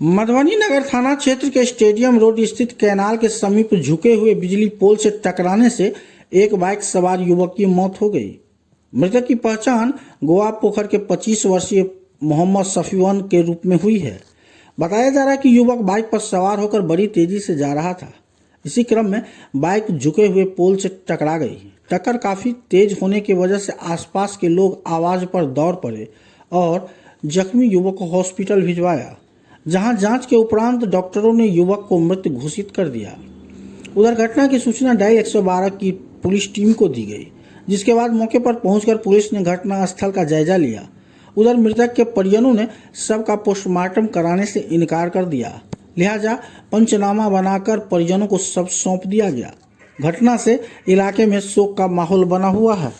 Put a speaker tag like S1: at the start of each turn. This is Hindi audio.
S1: मधुबनी नगर थाना क्षेत्र के स्टेडियम रोड स्थित कैनाल के समीप झुके हुए बिजली पोल से टकराने से एक बाइक सवार युवक की मौत हो गई। मृतक की पहचान गोवा पोखर के 25 वर्षीय मोहम्मद सफीवन के रूप में हुई है। बताया जा रहा है कि युवक बाइक पर सवार होकर बड़ी तेजी से जा रहा था। इसी क्रम में बाइक झुके हुए पोल से टकरा गई। टक्कर काफी तेज होने की वजह से आसपास के लोग आवाज पर दौड़ पड़े और जख्मी युवक को हॉस्पिटल भिजवाया, जहां जांच के उपरांत डॉक्टरों ने युवक को मृत घोषित कर दिया। उधर घटना की सूचना डायल 112 की पुलिस टीम को दी गई, जिसके बाद मौके पर पहुंचकर पुलिस ने घटना स्थल का जायजा लिया। उधर मृतक के परिजनों ने शव का पोस्टमार्टम कराने से इनकार कर दिया, लिहाजा पंचनामा बनाकर परिजनों को शव सौंप दिया गया। घटना से इलाके में शोक का माहौल बना हुआ है।